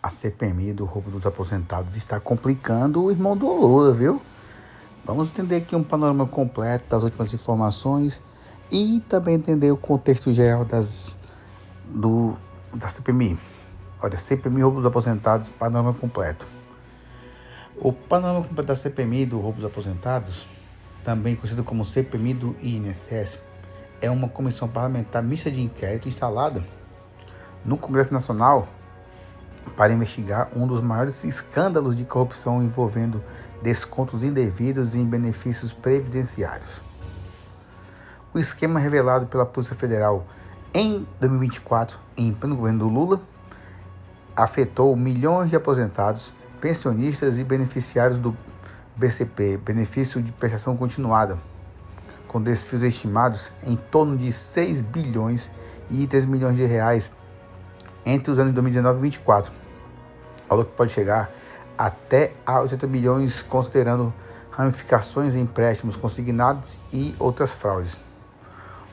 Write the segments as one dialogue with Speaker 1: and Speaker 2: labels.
Speaker 1: A CPMI do roubo dos aposentados está complicando o irmão do Lula, viu? Vamos entender aqui um panorama completo das últimas informações e também entender o contexto geral da CPMI. Olha, CPMI roubo dos aposentados, panorama completo. O panorama completo da CPMI do roubo dos aposentados, também conhecido como CPMI do INSS, é uma comissão parlamentar mista de inquérito instalada no Congresso Nacional para investigar um dos maiores escândalos de corrupção envolvendo descontos indevidos em benefícios previdenciários. O esquema revelado pela Polícia Federal em 2024, em pleno governo do Lula, afetou milhões de aposentados, pensionistas e beneficiários do BCP, benefício de prestação continuada, com desvios estimados em torno de 6 bilhões e 3 milhões de reais entre os anos de 2019 e 2024, valor que pode chegar até a 80 bilhões, considerando ramificações em empréstimos consignados e outras fraudes.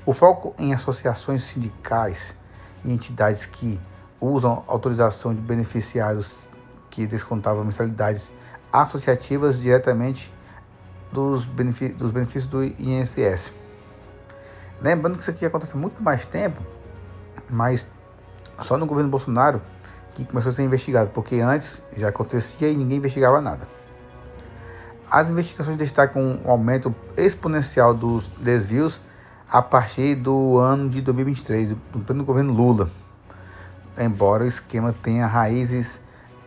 Speaker 1: O foco em associações sindicais e entidades que usam autorização de beneficiários que descontavam mensalidades associativas diretamente dos benefícios do INSS. Lembrando que isso aqui acontece há muito mais tempo, mas só no governo Bolsonaro que começou a ser investigado, porque antes já acontecia e ninguém investigava nada. As investigações destacam um aumento exponencial dos desvios a partir do ano de 2023, no governo Lula, embora o esquema tenha raízes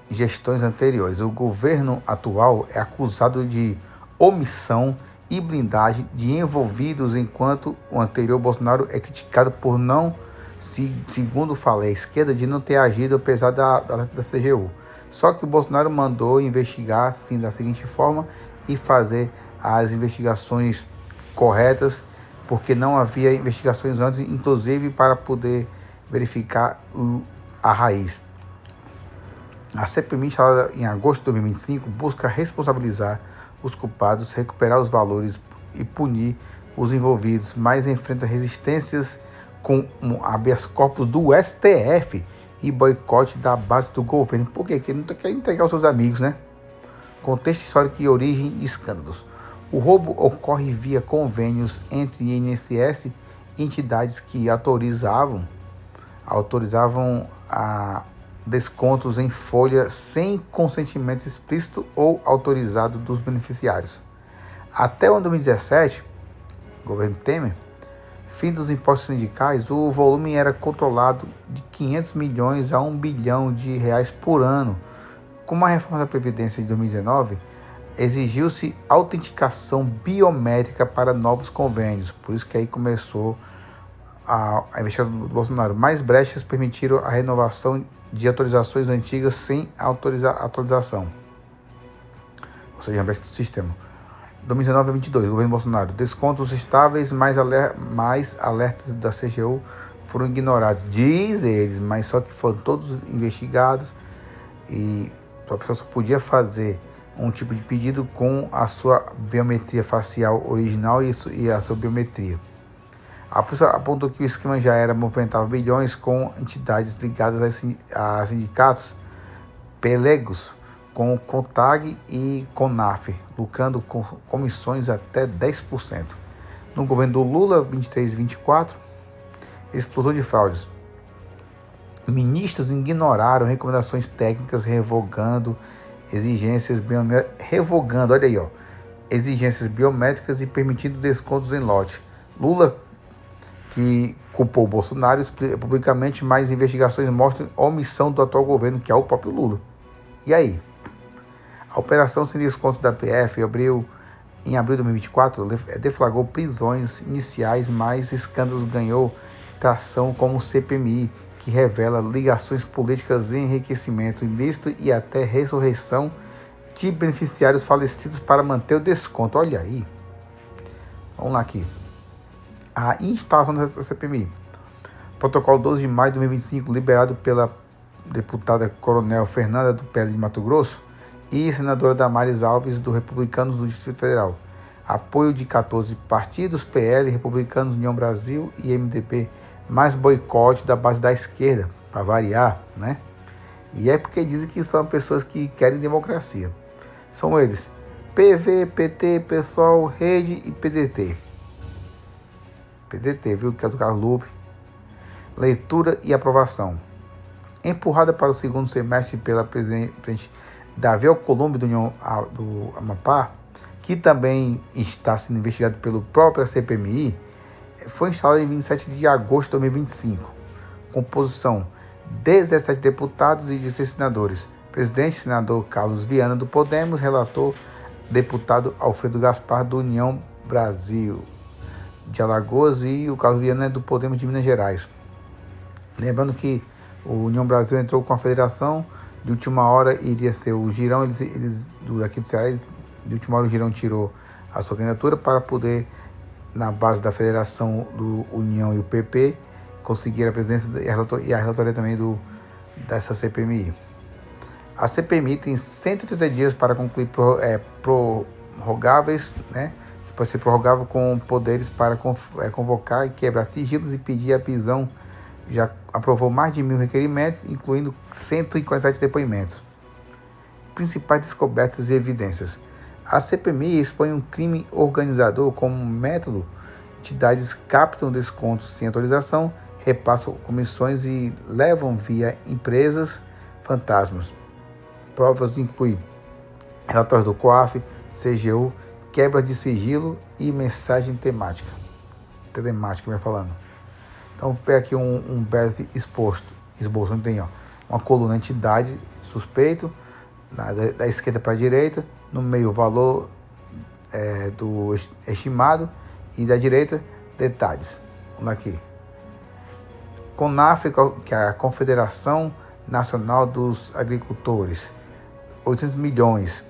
Speaker 1: em gestões anteriores. O governo atual é acusado de omissão e blindagem de envolvidos, enquanto o anterior Bolsonaro é criticado por não, segundo falei, a esquerda, de não ter agido apesar da CGU. Só que o Bolsonaro mandou investigar assim da seguinte forma e fazer as investigações corretas, porque não havia investigações antes, inclusive para poder verificar a raiz. A CPMI, instalada em agosto de 2025, busca responsabilizar os culpados, recuperar os valores e punir os envolvidos, mas enfrenta resistências com habeas corpus do STF e boicote da base do governo. Por quê? Porque ele não quer entregar aos seus amigos, né? Contexto histórico e origem de escândalos. O roubo ocorre via convênios entre INSS e entidades que autorizavam a descontos em folha sem consentimento explícito ou autorizado dos beneficiários. Até o ano 2017, governo Temer, fim dos impostos sindicais, o volume era controlado de 500 milhões a 1 bilhão de reais por ano. Com a reforma da Previdência de 2019, exigiu-se autenticação biométrica para novos convênios. Por isso que aí começou a investigação do Bolsonaro. Mais brechas permitiram a renovação de autorizações antigas sem atualização. Ou seja, a brecha do sistema. 2019 a 2022, governo Bolsonaro. Descontos estáveis mais alertas da CGU foram ignorados. Diz eles, mas só que foram todos investigados e a pessoa só podia fazer um tipo de pedido com a sua biometria facial original e a sua biometria. A polícia apontou que o esquema já movimentava bilhões com entidades ligadas a sindicatos pelegos, com o CONTAG e CONAF, lucrando com comissões até 10%. No governo do Lula, 23 e 24, explosão de fraudes. Ministros ignoraram recomendações técnicas, revogando exigências biométricas e permitindo descontos em lote. Lula, que culpou Bolsonaro publicamente, mas investigações mostram omissão do atual governo, que é o próprio Lula. E aí? A operação sem desconto da PF, em abril de 2024, deflagrou prisões iniciais, mas escândalos ganhou tração como o CPMI, que revela ligações políticas, enriquecimento ilícito e até ressurreição de beneficiários falecidos para manter o desconto. Olha aí. Vamos lá aqui. A instalação da CPMI. Protocolo 12 de maio de 2025, liberado pela deputada Coronel Fernanda do PL de Mato Grosso e senadora Damares Alves do Republicanos do Distrito Federal. Apoio de 14 partidos, PL, Republicanos, União Brasil e MDB, mais boicote da base da esquerda, para variar, né? E é porque dizem que são pessoas que querem democracia. São eles: PV, PT, PSOL, Rede e PDT. PDT, viu? Que é do Carlos Lupe. Leitura e aprovação. Empurrada para o segundo semestre pela presidente Davi Alcolumbre do Amapá, que também está sendo investigado pelo próprio CPMI, foi instalada em 27 de agosto de 2025. Composição: 17 deputados e 16 senadores. Presidente, senador Carlos Viana do Podemos. Relator, deputado Alfredo Gaspar do União Brasil de Alagoas, e o Carlos Viana é do Podemos de Minas Gerais. Lembrando que o União Brasil entrou com a federação, de última hora iria ser o Girão, eles daqui do Ceará, de última hora o Girão tirou a sua candidatura para poder, na base da federação do União e o PP, conseguir a presidência e a relatoria também dessa CPMI. A CPMI tem 180 dias para concluir prorrogáveis, né? Que pode ser prorrogável com poderes para convocar e quebrar sigilos e pedir a prisão. Já aprovou mais de 1.000 requerimentos, incluindo 147 depoimentos. Principais descobertas e evidências. A CPMI expõe um crime organizador como método. Entidades captam descontos sem autorização, repassam comissões e levam via empresas fantasmas. Provas incluem relatórios do COAF, CGU, quebra de sigilo e mensagem telemática, me falando. Então, vou pegar aqui um breve esboço, onde tem uma coluna entidade, suspeito, da esquerda para a direita, no meio o valor do estimado e da direita detalhes. Vamos aqui. CONAF, que é a Confederação Nacional dos Agricultores, 800 milhões.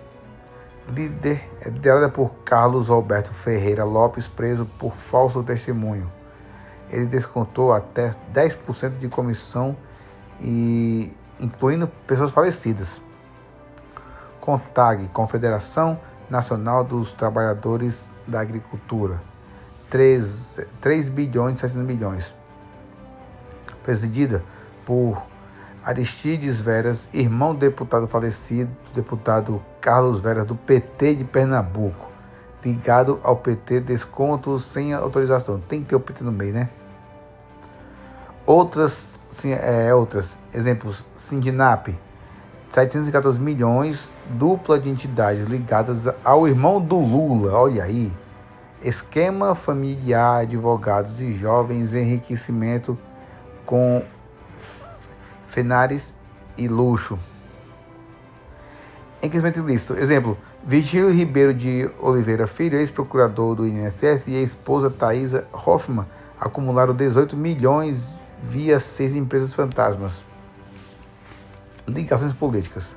Speaker 1: Liderada por Carlos Alberto Ferreira Lopes, preso por falso testemunho. Ele descontou até 10% de comissão, incluindo pessoas falecidas. CONTAG, Confederação Nacional dos Trabalhadores da Agricultura, 3 bilhões e 700 milhões. Presidida por Aristides Veras, irmão do deputado falecido, deputado Carlos Veras, do PT de Pernambuco, ligado ao PT, descontos sem autorização. Tem que ter o PT no meio, né? Outras exemplos: Sindinap, 714 milhões, dupla de entidades ligadas ao irmão do Lula, olha aí. Esquema familiar, advogados e jovens, enriquecimento com Fenares e luxo. Enriquecimento ilícito. Exemplo: Virgílio Ribeiro de Oliveira Filho, ex-procurador do INSS, e a esposa Thaisa Hoffmann acumularam 18 milhões via 6 empresas fantasmas. Ligações políticas.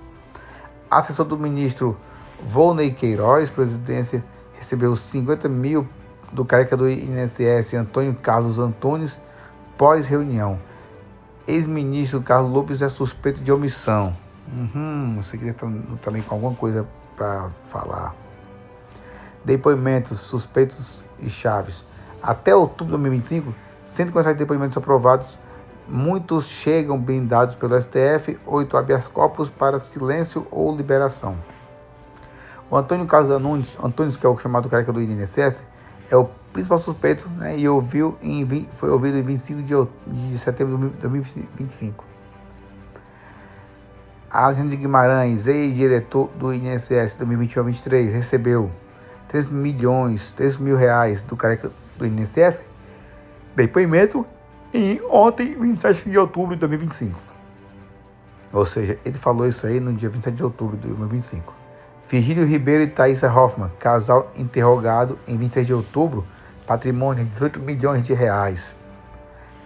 Speaker 1: Assessor do ministro Volney Queiroz, presidência, recebeu 50 mil do careca do INSS, Antônio Carlos Antunes, pós-reunião. Ex-ministro Carlos Lopes é suspeito de omissão. Você queria também com alguma coisa para falar. Depoimentos, suspeitos e chaves. Até outubro de 2025, 147 depoimentos aprovados. Muitos chegam blindados pelo STF, 8 habeas corpus para silêncio ou liberação. O Antônio Carlos Antunes, que é o chamado careca do INSS, é o principal suspeito, né, e foi ouvido em 25 de setembro de 2025. Alexandre Guimarães, ex-diretor do INSS 2021 a 2023, recebeu 3 mil reais do careca do INSS. Depoimento ontem, 27 de outubro de 2025. Ou seja, ele falou isso aí no dia 27 de outubro de 2025. Virgílio Ribeiro e Thaisa Hoffmann, casal interrogado em 23 de outubro, patrimônio de 18 milhões de reais.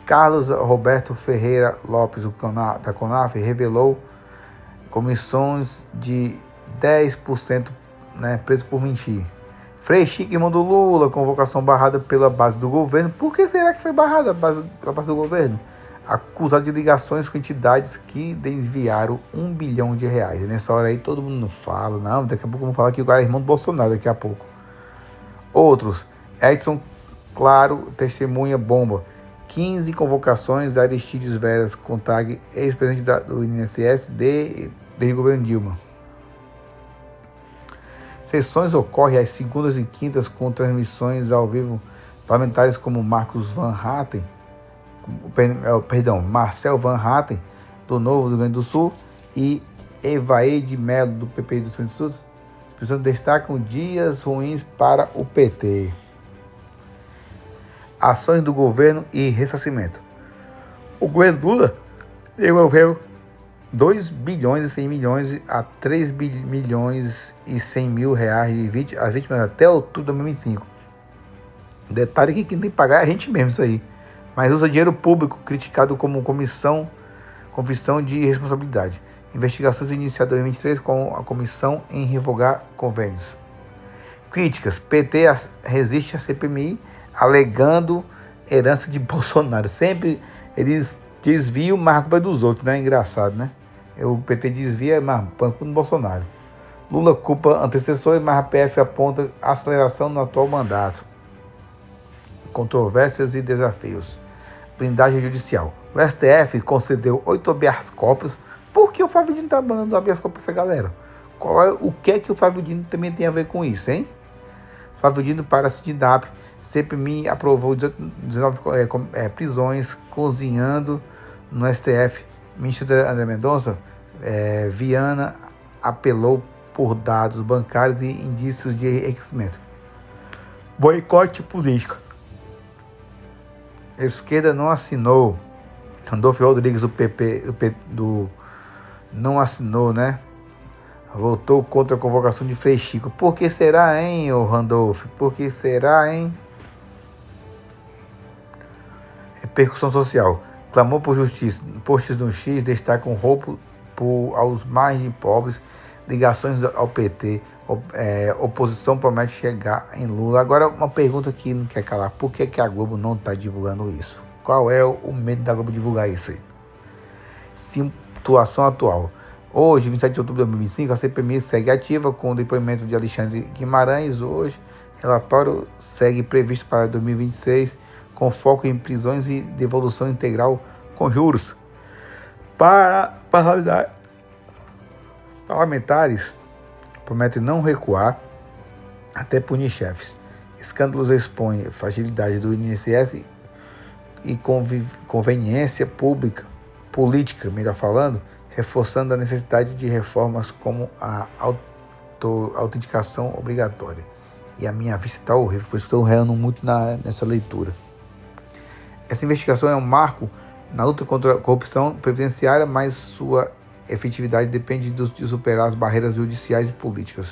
Speaker 1: Carlos Roberto Ferreira Lopes, da CONAF, revelou comissões de 10%, né, preso por mentir. Frei Chico, irmão do Lula, convocação barrada pela base do governo. Por que será que foi barrada pela base do governo? Acusado de ligações com entidades que desviaram 1 bilhão de reais. E nessa hora aí todo mundo não fala, não, daqui a pouco vamos falar que o cara é irmão do Bolsonaro, daqui a pouco. Outros: Edson Claro, testemunha bomba, 15 convocações. Aristides Veras Contag, ex-presidente do INSS desde o governo Dilma. Sessões ocorrem às segundas e quintas com transmissões ao vivo. Parlamentares como Marcel Van Hatten, do Novo do Rio Grande do Sul, e Evaide Melo, do PP do Espírito Santo, destacam dias ruins para o PT. Ações do governo e ressarcimento. O governo Lula devolveu 2 bilhões e 100 milhões a 3 bilhões e 100 mil reais às vítimas até outubro de 2025. Detalhe que quem tem que pagar é a gente mesmo, isso aí. Mas usa dinheiro público, criticado como confissão de responsabilidade. Investigações iniciadas em 2023 com a comissão em revogar convênios. Críticas. PT resiste à CPMI, alegando herança de Bolsonaro. Sempre eles desviam, mas a culpa é dos outros, né? Engraçado, né? O PT desvia, mas banco no Bolsonaro. Lula culpa antecessores, mas a PF aponta aceleração no atual mandato. Controvérsias e desafios. Blindagem judicial. O STF concedeu 8 habeas corpus. Por que o Flávio Dino está mandando habeas corpus para essa galera? O que é que o Flávio Dino também tem a ver com isso, hein? Flávio Dino para Sidnap. CPMI aprovou 19 prisões, cozinhando no STF. Ministro André Mendonça, Viana apelou por dados bancários e indícios de enriquecimento. Boicote político. Esquerda não assinou. Randolfo Rodrigues do PP não assinou, né? Votou contra a convocação de Frei Chico. Por que será, hein, ô Randolfo? Por que será, hein? Repercussão social. Clamou por justiça. Posts no X destacam roubo aos mais pobres. Ligações ao PT. Oposição promete chegar em Lula. Agora, uma pergunta que não quer calar. Por que a Globo não está divulgando isso? Qual é o medo da Globo divulgar isso aí? Situação atual. Hoje, 27 de outubro de 2025, a CPMI segue ativa com o depoimento de Alexandre Guimarães. Hoje, relatório segue previsto para 2026, com foco em prisões e devolução integral com juros. Para parlamentares prometem não recuar até punir chefes. Escândalos expõem fragilidade do INSS e conveniência política, melhor falando, reforçando a necessidade de reformas como a autenticação obrigatória. E a minha vista está horrível, por isso estou errando muito nessa leitura. Essa investigação é um marco na luta contra a corrupção previdenciária, mas sua efetividade depende de superar as barreiras judiciais e políticas.